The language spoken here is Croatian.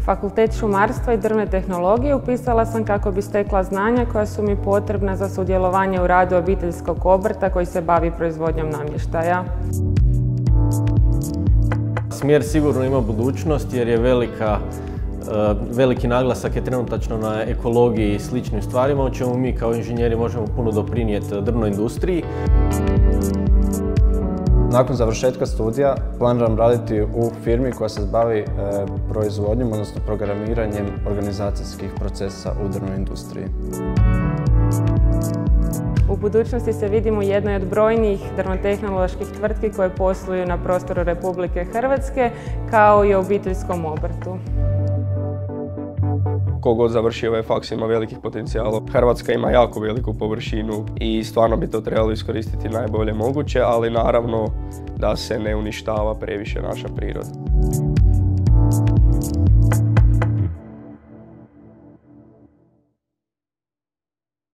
Fakultet šumarstva i drvne tehnologije upisala sam kako bi stekla znanja koja su mi potrebna za sudjelovanje u radu obiteljskog obrta koji se bavi proizvodnjom namještaja. Smjer sigurno ima budućnost jer je veliki naglasak je trenutačno na ekologiji i sličnim stvarima, u čemu mi kao inženjeri možemo puno doprinijeti drvnoj industriji. Nakon završetka studija planiram raditi u firmi koja se bavi proizvodnjom, odnosno programiranjem organizacijskih procesa u drvnoj industriji. U budućnosti se vidim u jednoj od brojnijih drvno-tehnoloških tvrtki koje posluju na prostoru Republike Hrvatske, kao i u obiteljskom obrtu. Ko god završi ovaj faks ima velikih potencijala. Hrvatska ima jako veliku površinu i stvarno bi to trebalo iskoristiti najbolje moguće, ali naravno da se ne uništava previše naša priroda.